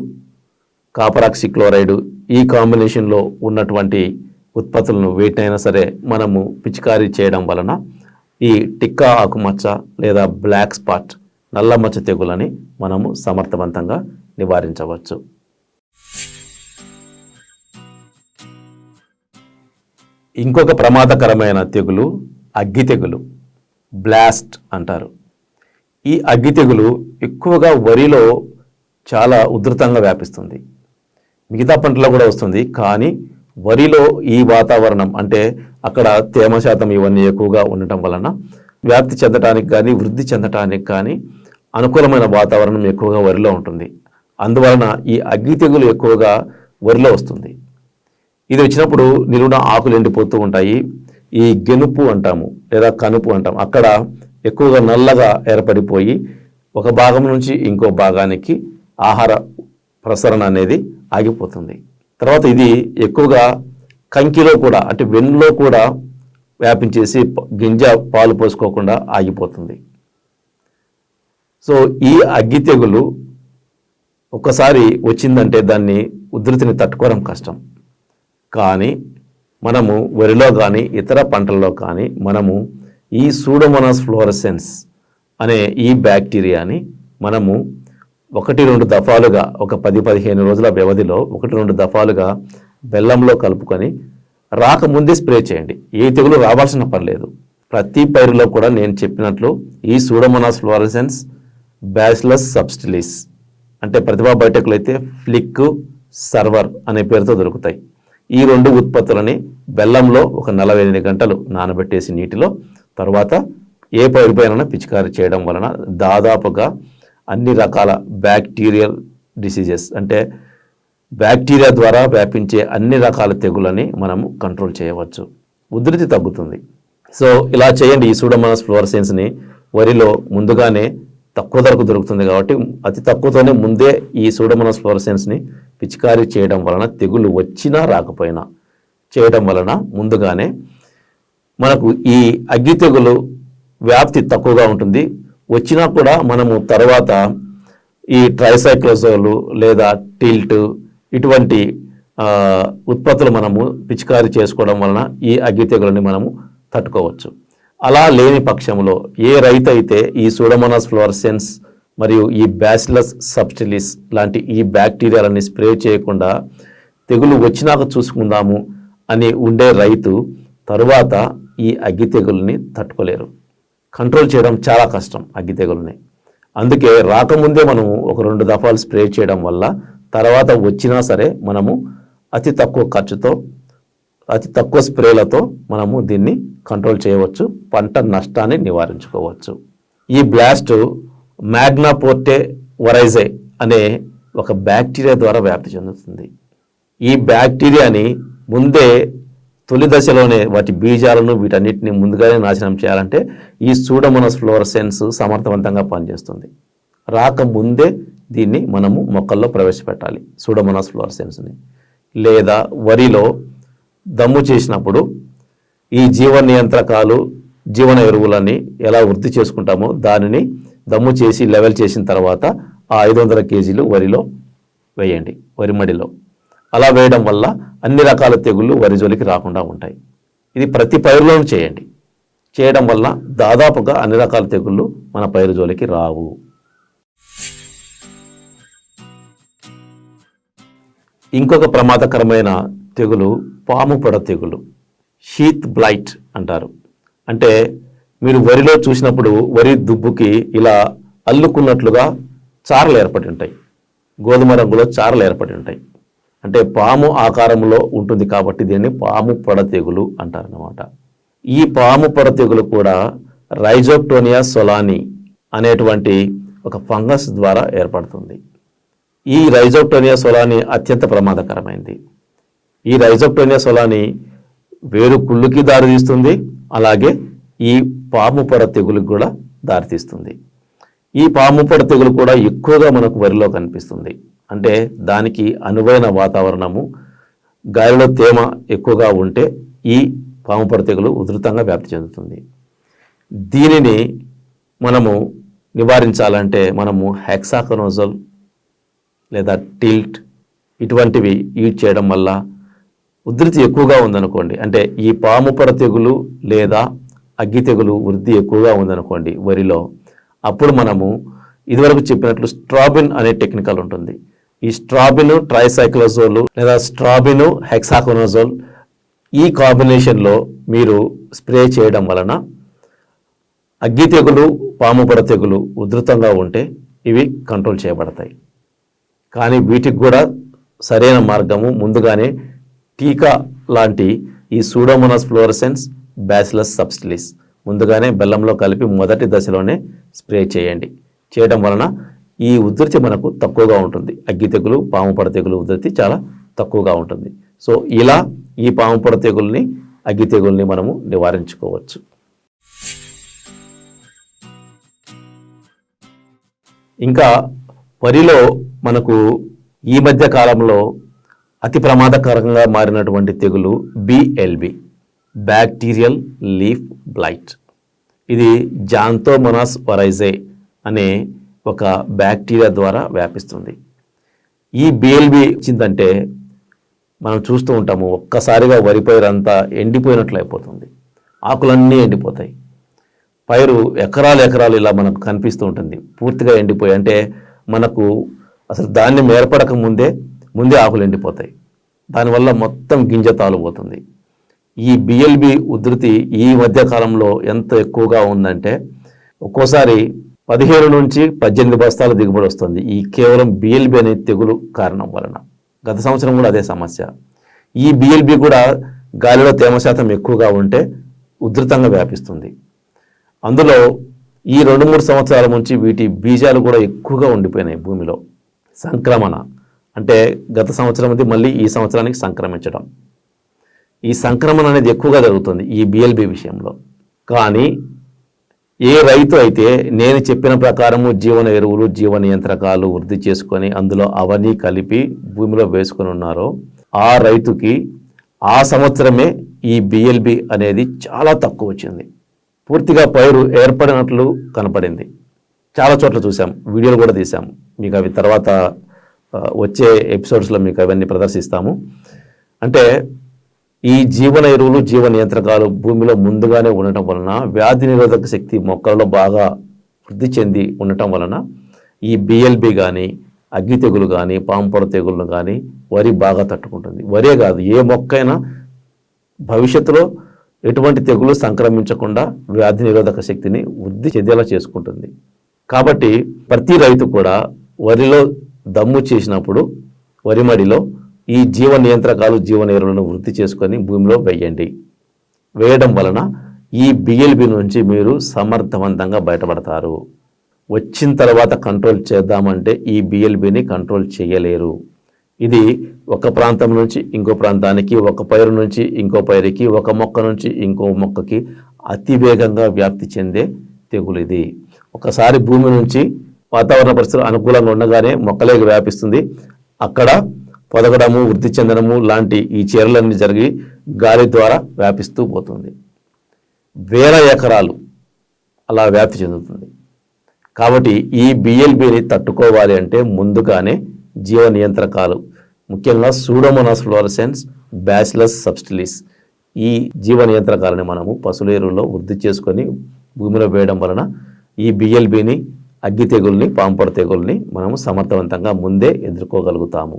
కాపరాక్సిక్లోరైడ్ ఈ కాంబినేషన్లో ఉన్నటువంటి ఉత్పత్తులను వేటినైనా సరే మనము పిచికారీ చేయడం వలన ఈ టిక్కా ఆకుమచ్చ లేదా బ్లాక్ స్పాట్ నల్ల మచ్చ తెగులని మనము సమర్థవంతంగా నివారించవచ్చు. ఇంకొక ప్రమాదకరమైన తెగులు అగ్గి తెగులు, బ్లాస్ట్ అంటారు. ఈ అగ్గి తెగులు ఎక్కువగా వరిలో చాలా ఉధృతంగా వ్యాపిస్తుంది. మిగతా పంటలో కూడా వస్తుంది, కానీ వరిలో ఈ వాతావరణం అంటే అక్కడ తేమ శాతం ఇవన్నీ ఎక్కువగా ఉండటం వలన వ్యాప్తి చెందటానికి కానీ వృద్ధి చెందటానికి కానీ అనుకూలమైన వాతావరణం ఎక్కువగా వరిలో ఉంటుంది. అందువలన ఈ అగ్గి తెగులు ఎక్కువగా వరిలో వస్తుంది. ఇది వచ్చినప్పుడు నిలువున ఆకులు ఎండిపోతూ ఉంటాయి. ఈ గెనుపు అంటాము లేదా కనుపు అంటాం, అక్కడ ఎక్కువగా నల్లగా ఏర్పడిపోయి ఒక భాగం నుంచి ఇంకో భాగానికి ఆహార ప్రసరణ అనేది ఆగిపోతుంది. తర్వాత ఇది ఎక్కువగా కంకిలో కూడా అంటే వెన్నులో కూడా వ్యాపించేసి గింజ పాలు పోసుకోకుండా ఆగిపోతుంది. సో ఈ అగ్గి తెగులు ఒక్కసారి వచ్చిందంటే దాన్ని ఉధృతిని తట్టుకోవడం కష్టం. కానీ మనము వరిలో కానీ ఇతర పంటల్లో కానీ మనము ఈ సూడోమోనాస్ ఫ్లోరసెన్స్ అనే ఈ బ్యాక్టీరియాని మనము 1-2 దఫాలుగా ఒక 10-15 రోజుల వ్యవధిలో 1-2 దఫాలుగా బెల్లంలో కలుపుకొని రాకముందే స్ప్రే చేయండి. ఏ తెగులు రావాల్సిన పర్లేదు. ప్రతి పైరులో కూడా నేను చెప్పినట్లు ఈ సూడోమోనాస్ ఫ్లోరసెన్స్, బ్యాసిలస్ సబ్స్టిలిస్ అంటే ప్రతిభా బయోటెక్లో అయితే ఫ్లిక్, సర్వర్ అనే పేరుతో దొరుకుతాయి. ఈ 2 ఉత్పత్తులని బెల్లంలో ఒక 48 గంటలు నానబెట్టేసి నీటిలో తర్వాత ఏ పైరుపైన పిచికారీ చేయడం వలన దాదాపుగా అన్ని రకాల బ్యాక్టీరియల్ డిసీజెస్ అంటే బ్యాక్టీరియా ద్వారా వ్యాపించే అన్ని రకాల తెగులని మనము కంట్రోల్ చేయవచ్చు. ఉధృతి తగ్గుతుంది. సో ఇలా చేయండి. ఈ సూడోమోనాస్ ఫ్లోరసెన్స్ని వరిలో ముందుగానే తక్కువ ధరకు దొరుకుతుంది కాబట్టి అతి తక్కువతోనే ముందే ఈ సూడోమోనాస్ ఫ్లోరసెన్స్ని పిచికారీ చేయడం వలన తెగులు వచ్చినా రాకపోయినా చేయడం వలన ముందుగానే మనకు ఈ అగ్గి తెగులు వ్యాప్తి తక్కువగా ఉంటుంది. వచ్చినా కూడా మనము తర్వాత ఈ ట్రైసైక్లోజోలు లేదా టిల్ట్ ఇటువంటి ఉత్పత్తులు మనము పిచికారీ చేసుకోవడం వలన ఈ అగ్గి తెగులని మనము తట్టుకోవచ్చు. అలా లేని పక్షంలో ఏ రైతు అయితే ఈ సూడోమోనాస్ ఫ్లోరసెన్స్ మరియు ఈ బ్యాసిలస్ సబ్టిలిస్ లాంటి ఈ బ్యాక్టీరియాలని స్ప్రే చేయకుండా తెగులు వచ్చినాక చూసుకుందాము అని ఉండే రైతు తరువాత ఈ అగ్గి తెగుల్ని తట్టుకోలేరు. కంట్రోల్ చేయడం చాలా కష్టం అగ్గి తెగుల్ని. అందుకే రాకముందే మనము ఒక 2 దఫాలు స్ప్రే చేయడం వల్ల తర్వాత వచ్చినా సరే మనము అతి తక్కువ ఖర్చుతో అతి తక్కువ స్ప్రేలతో మనము దీన్ని కంట్రోల్ చేయవచ్చు, పంట నష్టాన్ని నివారించుకోవచ్చు. ఈ బ్లాస్ట్ మ్యాగ్నా పోర్టే వరైజే అనే ఒక బ్యాక్టీరియా ద్వారా వ్యాప్తి చెందుతుంది. ఈ బ్యాక్టీరియాని ముందే తొలి దశలోనే వాటి బీజాలను వీటన్నిటిని ముందుగానే నాశనం చేయాలంటే ఈ సూడోమోనాస్ ఫ్లోరసెన్స్ సమర్థవంతంగా పనిచేస్తుంది. రాకముందే దీన్ని మనము మొక్కల్లో ప్రవేశపెట్టాలి సూడోమోనాస్ ఫ్లోరసెన్స్ని. లేదా వరిలో దమ్ము చేసినప్పుడు ఈ జీవ నియంత్రకాలు జీవన ఎరువులని ఎలా వృద్ధి చేసుకుంటామో దానిని దమ్ము చేసి లెవెల్ చేసిన తర్వాత ఆ 500 kg వరిలో వేయండి, వరి మడిలో. అలా వేయడం వల్ల అన్ని రకాల తెగుళ్ళు వరి జోలికి రాకుండా ఉంటాయి. ఇది ప్రతి పైరులోనూ చేయండి. చేయడం వల్ల దాదాపుగా అన్ని రకాల తెగుళ్ళు మన పైరు జోలికి రావు. ఇంకొక ప్రమాదకరమైన తెగులు పాము పొడ తెగులు, షీత్ బ్లైట్ అంటారు. అంటే మీరు వరిలో చూసినప్పుడు వరి దుబ్బుకి ఇలా అల్లుకున్నట్లుగా చారలు ఏర్పడి ఉంటాయి, గోధుమ రంగులో చారలు ఏర్పడి ఉంటాయి. అంటే పాము ఆకారంలో ఉంటుంది కాబట్టి దీన్ని పాము పొడ తెగులు అంటారన్నమాట. ఈ పాము పొడ తెగులు కూడా రైజోప్టోనియా సొలాని అనేటువంటి ఒక ఫంగస్ ద్వారా ఏర్పడుతుంది. ఈ రైజోప్టోనియా సొలాని అత్యంత ప్రమాదకరమైంది. ఈ రైజోప్టోనియా సొలాని వేరు కుళ్ళుకి దారితీస్తుంది, అలాగే ఈ పాము పొడ తెగులుకి కూడా దారితీస్తుంది. ఈ పాము పొడ తెగులు కూడా ఎక్కువగా మనకు వరిలో కనిపిస్తుంది. అంటే దానికి అనువైన వాతావరణము, గాలిలో తేమ ఎక్కువగా ఉంటే ఈ పాము పొడ తెగులు ఉధృతంగా వ్యాప్తి చెందుతుంది. దీనిని మనము నివారించాలంటే మనము హెక్సాకొనోజోల్ లేదా టిల్ట్ ఇటువంటివి యూజ్ చేయడం వల్ల, ఉధృతి ఎక్కువగా ఉందనుకోండి, అంటే ఈ పాము పొడ తెగులు లేదా అగ్గి తెగులు వృద్ధి ఎక్కువగా ఉందనుకోండి వరిలో, అప్పుడు మనము ఇదివరకు చెప్పినట్లు స్ట్రాబిన్ అనే టెక్నికల్ ఉంటుంది. ఈ స్ట్రాబిన్ ట్రైసైక్లోజోల్ లేదా స్ట్రాబిన్ హెక్సాకొనోజోల్ ఈ కాంబినేషన్లో మీరు స్ప్రే చేయడం వలన అగ్గి తెగులు పాము పొడ తెగులు ఉధృతంగా ఉంటే ఇవి కంట్రోల్ చేయబడతాయి. కానీ వీటికి కూడా సరైన మార్గము ముందుగానే టీకా లాంటి ఈ సూడోమోనాస్ ఫ్లోరసెన్స్ బ్యాసిలస్ సబ్టిలిస్ ముందుగానే బెల్లంలో కలిపి మొదటి దశలోనే స్ప్రే చేయండి. చేయడం వలన ఈ ఉధృతి మనకు తక్కువగా ఉంటుంది. అగ్గి తెగులు పాము పొడ తెగులు ఉధృతి చాలా తక్కువగా ఉంటుంది. సో ఇలా ఈ పాము పొడ తెగుల్ని అగ్గి తెగుల్ని మనము నివారించుకోవచ్చు. ఇంకా వరిలో మనకు ఈ మధ్య కాలంలో అతి ప్రమాదకరంగా మారినటువంటి తెగులు బిఎల్బి, బ్యాక్టీరియల్ లీఫ్ బ్లైట్. ఇది జాంతోమోనాస్ వరైజే అనే ఒక బ్యాక్టీరియా ద్వారా వ్యాపిస్తుంది. ఈ బిఎల్బి వచ్చిందంటే మనం చూస్తూ ఉంటాము, ఒక్కసారిగా వరి పైరు అంతా ఎండిపోయినట్లు అయిపోతుంది, ఆకులన్నీ ఎండిపోతాయి, పైరు ఎకరాలు ఎకరాలు ఇలా మనకు కనిపిస్తూ ఉంటుంది పూర్తిగా ఎండిపోయి. అంటే మనకు అసలు ధాన్యం ఏర్పడక ముందే ఆకులు ఎండిపోతాయి, దానివల్ల మొత్తం గింజ తాలుపోతుంది. ఈ బిఎల్బి ఉధృతి ఈ మధ్య కాలంలో ఎంత ఎక్కువగా ఉందంటే ఒక్కోసారి 15 నుంచి 18 బస్తాల దిగుబడి వస్తుంది, ఈ కేవలం బిఎల్బి అనే తెగులు కారణం వలన. గత సంవత్సరం కూడా అదే సమస్య. ఈ బిఎల్బి కూడా గాలిలో తేమ శాతం ఎక్కువగా ఉంటే ఉధృతంగా వ్యాపిస్తుంది. అందులో ఈ 2-3 సంవత్సరాల నుంచి వీటి బీజాలు కూడా ఎక్కువగా ఉండిపోయినాయి భూమిలో. సంక్రమణ అంటే గత సంవత్సరం మళ్ళీ ఈ సంవత్సరానికి సంక్రమించడం, ఈ సంక్రమణ అనేది ఎక్కువగా జరుగుతుంది ఈ బిఎల్బి విషయంలో. కానీ ఏ రైతు అయితే నేను చెప్పిన ప్రకారము జీవన ఎరువులు జీవ నియంత్రకాలు వృద్ధి చేసుకొని అందులో అవన్నీ కలిపి భూమిలో వేసుకొని ఉన్నారో ఆ రైతుకి ఆ సంవత్సరమే ఈ బిఎల్బి అనేది చాలా తక్కువ వచ్చింది. పూర్తిగా పైరు ఏర్పడినట్లు కనపడింది, చాలా చోట్ల చూసాం, వీడియోలు కూడా తీసాం. మీకు అవి తర్వాత వచ్చే ఎపిసోడ్స్లో మీకు అవన్నీ ప్రదర్శిస్తాము. అంటే ఈ జీవన ఎరువులు, జీవ నియంత్రకాలు భూమిలో ముందుగానే ఉండటం వలన, వ్యాధి నిరోధక శక్తి మొక్కలలో బాగా వృద్ధి చెంది ఉండటం వలన ఈ బిఎల్బి కానీ, అగ్గి తెగులు కానీ, పాంపొడ తెగులను కానీ వరి బాగా తట్టుకుంటుంది. వరే కాదు, ఏ మొక్కైనా భవిష్యత్తులో ఎటువంటి తెగులు సంక్రమించకుండా వ్యాధి నిరోధక శక్తిని వృద్ధి చెందేలా చేసుకుంటుంది. కాబట్టి ప్రతి రైతు కూడా వరిలో దమ్ము చేసినప్పుడు వరి మడిలో ఈ జీవ నియంత్రకాలు, జీవన ఎరువులను వృద్ధి చేసుకొని భూమిలో వేయండి. వేయడం వలన ఈ బిఎల్బి నుంచి మీరు సమర్థవంతంగా బయటపడతారు. వచ్చిన తర్వాత కంట్రోల్ చేద్దామంటే ఈ బిఎల్బిని కంట్రోల్ చేయలేరు. ఇది ఒక ప్రాంతం నుంచి ఇంకో ప్రాంతానికి, ఒక పైరు నుంచి ఇంకో పైరుకి, ఒక మొక్క నుంచి ఇంకో మొక్కకి అతివేగంగా వ్యాప్తి చెందే తెగులు ఇది. ఒకసారి భూమి నుంచి వాతావరణ పరిస్థితులు అనుకూలంగా ఉండగానే మొక్కలేకి వ్యాపిస్తుంది. అక్కడ పొదగడము, వృద్ధి చెందడము లాంటి ఈ చర్యలన్నీ జరిగి గాలి ద్వారా వ్యాపిస్తూ పోతుంది. వేల ఎకరాలు అలా వ్యాప్తి చెందుతుంది. కాబట్టి ఈ బిఎల్బిని తట్టుకోవాలి అంటే ముందుగానే జీవ నియంత్రకాలు, ముఖ్యంగా సూడోమోనాస్ ఫ్లోరసెన్స్, బ్యాసిలస్ సబ్టిలిస్, ఈ జీవ నియంత్రకాలని మనము పశువుల ఎరువుల్లో వృద్ధి చేసుకొని భూమిలో వేయడం వలన ఈ బిఎల్బిని, అగ్గి తెగుల్ని, పాంపొడ తెగుల్ని మనము సమర్థవంతంగా ముందే ఎదుర్కోగలుగుతాము.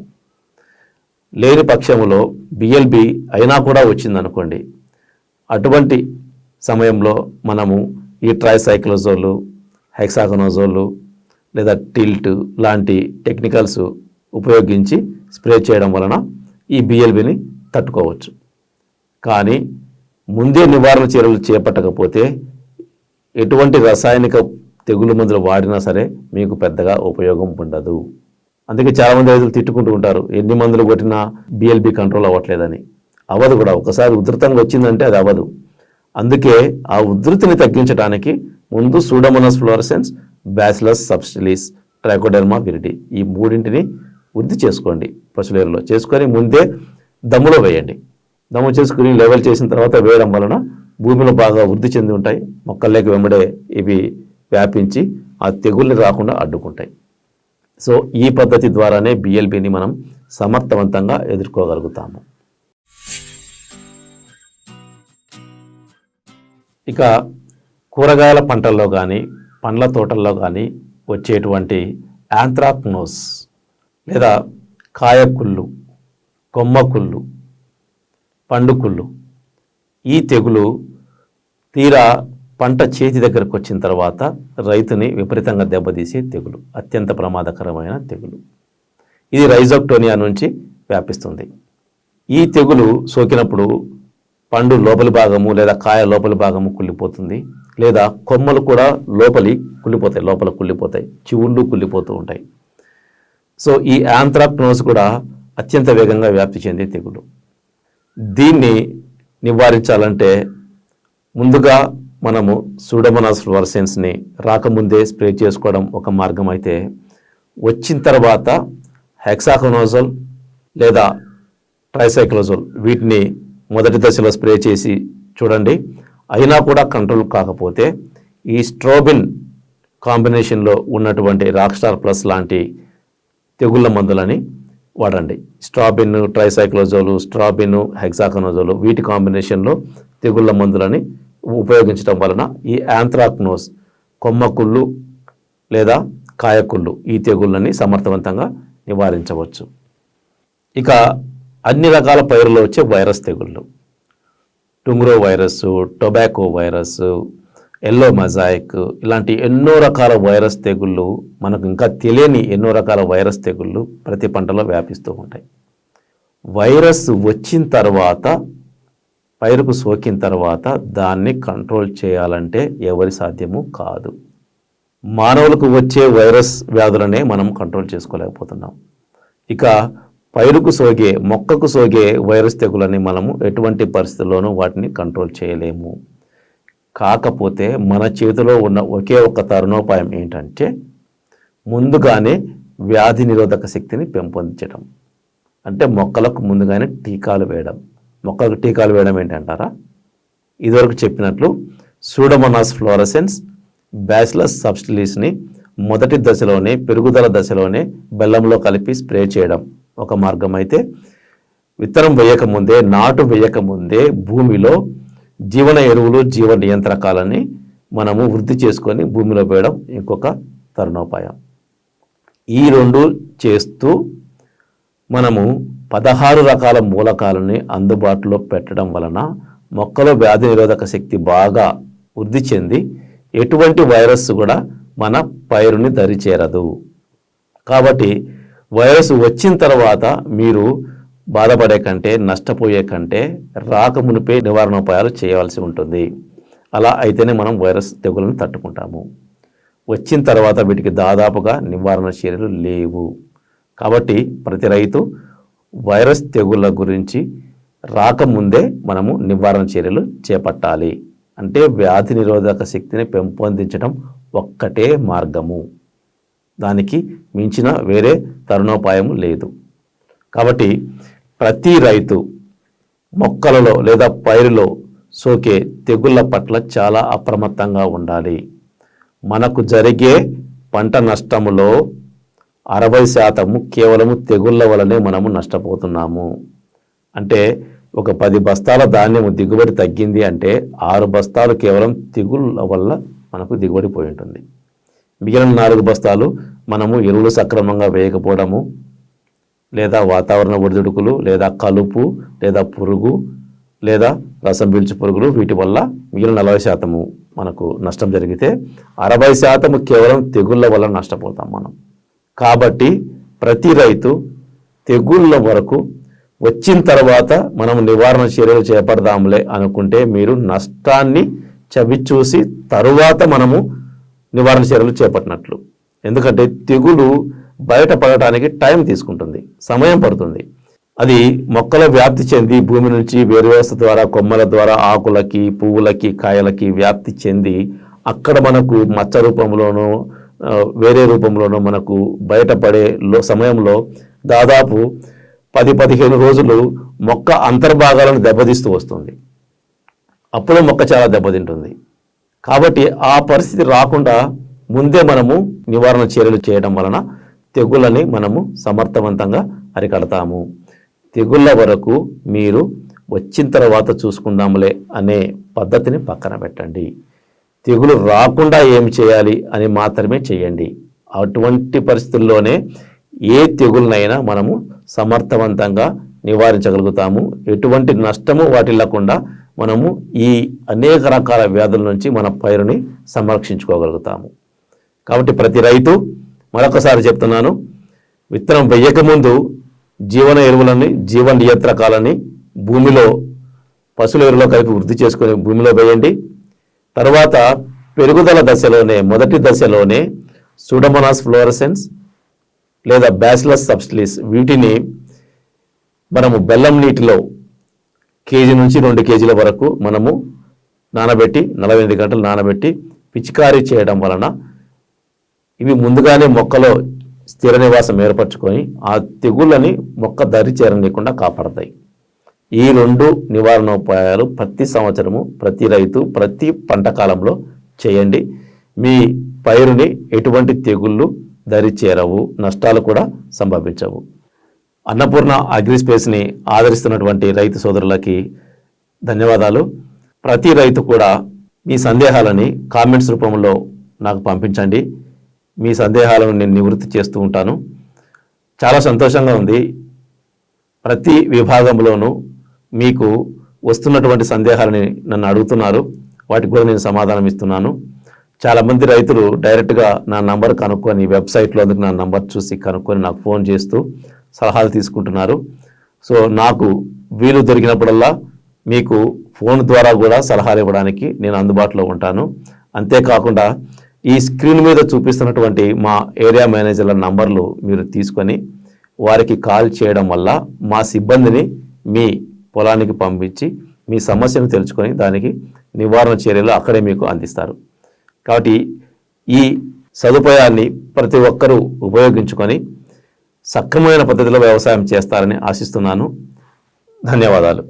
లేని పక్షంలో బిఎల్బి అయినా కూడా వచ్చిందనుకోండి, అటువంటి సమయంలో మనము ఈ ట్రైసైక్లోజోలు, హెక్సాగనోజోలు లేదా టిల్ట్ లాంటి టెక్నికల్స్ ఉపయోగించి స్ప్రే చేయడం వలన ఈ బిఎల్బిని తట్టుకోవచ్చు. కానీ ముందే నివారణ చర్యలు చేపట్టకపోతే ఎటువంటి రసాయనిక తెగులు మందులు వాడినా సరే మీకు పెద్దగా ఉపయోగం ఉండదు. అందుకే చాలామంది రైతులు తిట్టుకుంటూ ఉంటారు, ఎన్ని మందులు కొట్టినా బిఎల్బి కంట్రోల్ అవ్వట్లేదని. అవ్వదు కూడా, ఒకసారి ఉధృతంగా వచ్చిందంటే అది అవ్వదు. అందుకే ఆ ఉధృతిని తగ్గించడానికి ముందు Pseudomonas fluorescens, Bacillus subtilis, Trichoderma viride ఈ మూడింటిని వృద్ధి చేసుకోండి. పశువుల ఎరువులో చేసుకొని ముందే దమ్ములో వేయండి. దమ్ము చేసుకుని లెవెల్ చేసిన తర్వాత వేయడం వలన భూమిలో బాగా వృద్ధి చెంది ఉంటాయి. మొక్కల్లోకి వెంబడే ఇవి వ్యాపించి ఆ తెగుల్ని రాకుండా అడ్డుకుంటాయి. సో ఈ పద్ధతి ద్వారానే బిఎల్బిని మనం సమర్థవంతంగా ఎదుర్కోగలుగుతాము. ఇక కూరగాయల పంటల్లో కానీ, పండ్ల తోటల్లో కానీ వచ్చేటువంటి యాంథ్రాక్నోస్ లేదా కాయకుళ్ళు, కొమ్మకుళ్ళు, పండుకుళ్ళు, ఈ తెగులు తీరా పంట చేతి దగ్గరకు వచ్చిన తర్వాత రైతుని విపరీతంగా దెబ్బతీసే తెగులు, అత్యంత ప్రమాదకరమైన తెగులు. ఇది రైజోక్టోనియా నుంచి వ్యాపిస్తుంది. ఈ తెగులు సోకినప్పుడు పండు లోపలి భాగము లేదా కాయ లోపలి భాగము కుళ్ళిపోతుంది, లేదా కొమ్మలు కూడా లోపల కుళ్ళిపోతాయి, చివుళ్ళు కుళ్ళిపోతూ ఉంటాయి. సో ఈ యాంథ్రాక్నోస్ కూడా అత్యంత వేగంగా వ్యాప్తి చెందే తెగులు. దీన్ని నివారించాలంటే ముందుగా మనము సూడోమోనాస్ ఫ్లోరసెన్స్ని రాకముందే స్ప్రే చేసుకోవడం ఒక మార్గం అయితే, వచ్చిన తర్వాత హెక్సాకోనోజోల్ లేదా ట్రైసైక్లోజోల్ వీటిని మొదటి దశలో స్ప్రే చేసి చూడండి. అయినా కూడా కంట్రోల్ కాకపోతే ఈ స్ట్రోబిన్ కాంబినేషన్లో ఉన్నటువంటి రాక్స్టార్ ప్లస్ లాంటి తెగుళ్ళ మందులని వాడండి. స్ట్రాబిన్, ట్రైసైక్లోజోలు, స్ట్రాబిన్, హెక్సాకోనోజోలు వీటి కాంబినేషన్లో తెగుళ్ళ మందులని ఉపయోగించడం వలన ఈ యాంథ్రాక్నోస్, కొమ్మకుళ్ళు లేదా కాయకుళ్ళు ఈ తెగుళ్ళని సమర్థవంతంగా నివారించవచ్చు. ఇక అన్ని రకాల పైరులో వచ్చే వైరస్ తెగుళ్ళు, tungro virus, tobacco virus, yellow mosaic ఇలాంటి ఎన్నో రకాల వైరస్ తెగుళ్ళు, మనకు ఇంకా తెలియని ఎన్నో రకాల వైరస్ తెగుళ్ళు ప్రతి పంటలో వ్యాపిస్తూ ఉంటాయి. వైరస్ వచ్చిన తర్వాత, పైరుకు సోకిన తర్వాత దాన్ని కంట్రోల్ చేయాలంటే ఎవరి సాధ్యము కాదు. మానవులకు వచ్చే వైరస్ వ్యాధులనే మనం కంట్రోల్ చేసుకోలేకపోతున్నాం. ఇక పైరుకు సోకే, మొక్కకు సోకే వైరస్ తెగులని మనము ఎటువంటి పరిస్థితుల్లోనూ వాటిని కంట్రోల్ చేయలేము. కాకపోతే మన చేతిలో ఉన్న ఒకే ఒక తరుణోపాయం ఏంటంటే ముందుగానే వ్యాధి నిరోధక శక్తిని పెంపొందించడం. అంటే మొక్కలకు ముందుగానే టీకాలు వేయడం. మొక్కలకు టీకాలు వేయడం ఏంటంటారా? ఇదివరకు చెప్పినట్లు సూడోమోనాస్ ఫ్లోరసెన్స్, బ్యాసిలస్ సబ్టిలిస్ని మొదటి దశలోనే, పెరుగుదల దశలోనే బెల్లంలో కలిపి స్ప్రే చేయడం ఒక మార్గం అయితే, విత్తనం వేయకముందే, నాటు వేయకముందే భూమిలో జీవన ఎరువులు, జీవ నియంత్రకాలని మనము వృద్ధి చేసుకొని భూమిలో వేయడం ఇంకొక తరుణోపాయం. ఈ రెండు చేస్తూ మనము 16 రకాల మూలకాలని అందుబాటులో పెట్టడం వలన మొక్కలో వ్యాధి నిరోధక శక్తి బాగా వృద్ధి చెంది ఎటువంటి వైరస్ కూడా మన పైరుని దరిచేరదు. కాబట్టి వైరస్ వచ్చిన తర్వాత మీరు బాధపడే కంటే, నష్టపోయే కంటే రాకమునిపే నివారణోపాయాలు చేయవలసి ఉంటుంది. అలా అయితేనే మనం వైరస్ తెగులను తట్టుకుంటాము. వచ్చిన తర్వాత వీటికి దాదాపుగా నివారణ చర్యలు లేవు. కాబట్టి ప్రతి రైతు వైరస్ తెగుళ్ళ గురించి రాకముందే మనము నివారణ చర్యలు చేపట్టాలి. అంటే వ్యాధి నిరోధక శక్తిని పెంపొందించడం ఒక్కటే మార్గము. దానికి మించిన వేరే తరుణోపాయము లేదు. కాబట్టి ప్రతి రైతు మొక్కలలో లేదా పైరులో సోకే తెగుళ్ళ పట్ల చాలా అప్రమత్తంగా ఉండాలి. మనకు జరిగే పంట నష్టములో 60% కేవలము తెగుళ్ళ వలనే మనము నష్టపోతున్నాము. అంటే ఒక 10 బస్తాల ధాన్యము దిగుబడి తగ్గింది అంటే 6 బస్తాలు కేవలం తెగుళ్ళ వల్ల మనకు దిగుబడి పోయి ఉంటుంది. మిగిలిన 4 బస్తాలు మనము ఎరువులు సక్రమంగా వేయకపోవడము, లేదా వాతావరణ ఒడిదుడుకులు, లేదా కలుపు, లేదా పురుగు, లేదా రసం పీల్చు పురుగులు, వీటి వల్ల మిగిలిన 40% మనకు నష్టం జరిగితే 60% కేవలం తెగుళ్ళ వల్ల నష్టపోతాం మనం. కాబట్టి ప్రతి రైతు తెగుళ్ళ వరకు వచ్చిన తర్వాత మనం నివారణ చర్యలు చేపడదాంలే అనుకుంటే మీరు నష్టాన్ని చవిచూసి తరువాత మనము నివారణ చర్యలు చేపట్టినట్లు. ఎందుకంటే తెగులు బయటపడటానికి టైం తీసుకుంటుంది, సమయం పడుతుంది. అది మొక్కల వ్యాప్తి చెంది భూమి నుంచి వేరు వ్యవస్థ ద్వారా, కొమ్మల ద్వారా ఆకులకి, పువ్వులకి, కాయలకి వ్యాప్తి చెంది అక్కడ మనకు మచ్చ రూపంలోనూ వేరే రూపంలోనూ మనకు బయటపడే సమయంలో దాదాపు 10-15 రోజులు మొక్క అంతర్భాగాలను దెబ్బతీస్తూ వస్తుంది. అప్పుడు మొక్క చాలా దెబ్బతింటుంది. కాబట్టి ఆ పరిస్థితి రాకుండా ముందే మనము నివారణ చర్యలు చేయడం వలన తెగుళ్ళని మనము సమర్థవంతంగా అరికడతాము. తెగుళ్ళ వరకు మీరు వచ్చిన తర్వాత చూసుకుందాంలే అనే పద్ధతిని పక్కన పెట్టండి. తెగులు రాకుండా ఏం చేయాలి అని మాత్రమే చేయండి. అటువంటి పరిస్థితుల్లోనే ఏ తెగులనైనా మనము సమర్థవంతంగా నివారించగలుగుతాము. ఎటువంటి నష్టము వాటిల్లకుండా మనము ఈ అనేక రకాల వ్యాధుల నుంచి మన పైరుని సంరక్షించుకోగలుగుతాము. కాబట్టి ప్రతి రైతు, మరొకసారి చెప్తున్నాను, విత్తనం వేయకముందు జీవన ఎరువులని, జీవ నియంత్రకాలని భూమిలో పశువుల ఎరువులో కలిపి వృద్ధి చేసుకొని భూమిలో వేయండి. తర్వాత పెరుగుదల దశలోనే, మొదటి దశలోనే సూడోమోనాస్ ఫ్లోరసెన్స్ లేదా బ్యాసిలస్ సబ్టిలిస్ వీటిని మనము బెల్లం నీటిలో కేజీ నుంచి 2 కేజీల వరకు మనము నానబెట్టి 48 గంటలు నానబెట్టి పిచికారీ చేయడం వలన ఇవి ముందుగానే మొక్కలో స్థిర నివాసం ఏర్పరచుకొని ఆ తెగుళ్ళని మొక్క దరి చేరనీయకుండా కాపాడతాయి. ఈ 2 నివారణోపాయాలు ప్రతి సంవత్సరము ప్రతి రైతు ప్రతి పంట కాలంలో చేయండి. మీ పైరుని ఎటువంటి తెగుళ్ళు దరి చేరవు, నష్టాలు కూడా సంభవించవు. అన్నపూర్ణ అగ్రిస్పేస్ని ఆదరిస్తున్నటువంటి రైతు సోదరులకి ధన్యవాదాలు. ప్రతి రైతు కూడా మీ సందేహాలని కామెంట్స్ రూపంలో నాకు పంపించండి. మీ సందేహాలను నేను నివృత్తి చేస్తూ ఉంటాను. చాలా సంతోషంగా ఉంది. ప్రతి విభాగంలోనూ మీకు వస్తున్నటువంటి సందేహాలని నన్ను అడుగుతున్నారు. వాటికి కూడా నేను సమాధానం ఇస్తున్నాను. చాలామంది రైతులు డైరెక్ట్గా నా నంబర్ కనుక్కొని వెబ్సైట్లో అందుకు నా నంబర్ చూసి కనుక్కొని నాకు ఫోన్ చేస్తూ సలహాలు తీసుకుంటున్నారు. సో నాకు వీలు దొరికినప్పుడల్లా మీకు ఫోన్ ద్వారా కూడా సలహాలు ఇవ్వడానికి నేను అందుబాటులో ఉంటాను. అంతేకాకుండా ఈ స్క్రీన్ మీద చూపిస్తున్నటువంటి మా ఏరియా మేనేజర్ల నంబర్లు మీరు తీసుకొని వారికి కాల్ చేయడం వల్ల మా సిబ్బందిని మీ పొలానికి పంపించి మీ సమస్యను తెలుసుకొని దానికి నివారణ చర్యలు అక్కడే మీకు అందిస్తారు. కాబట్టి ఈ సదుపాయాన్ని ప్రతి ఒక్కరూ ఉపయోగించుకొని సక్రమమైన పద్ధతిలో వ్యవసాయం చేస్తారని ఆశిస్తున్నాను. ధన్యవాదాలు.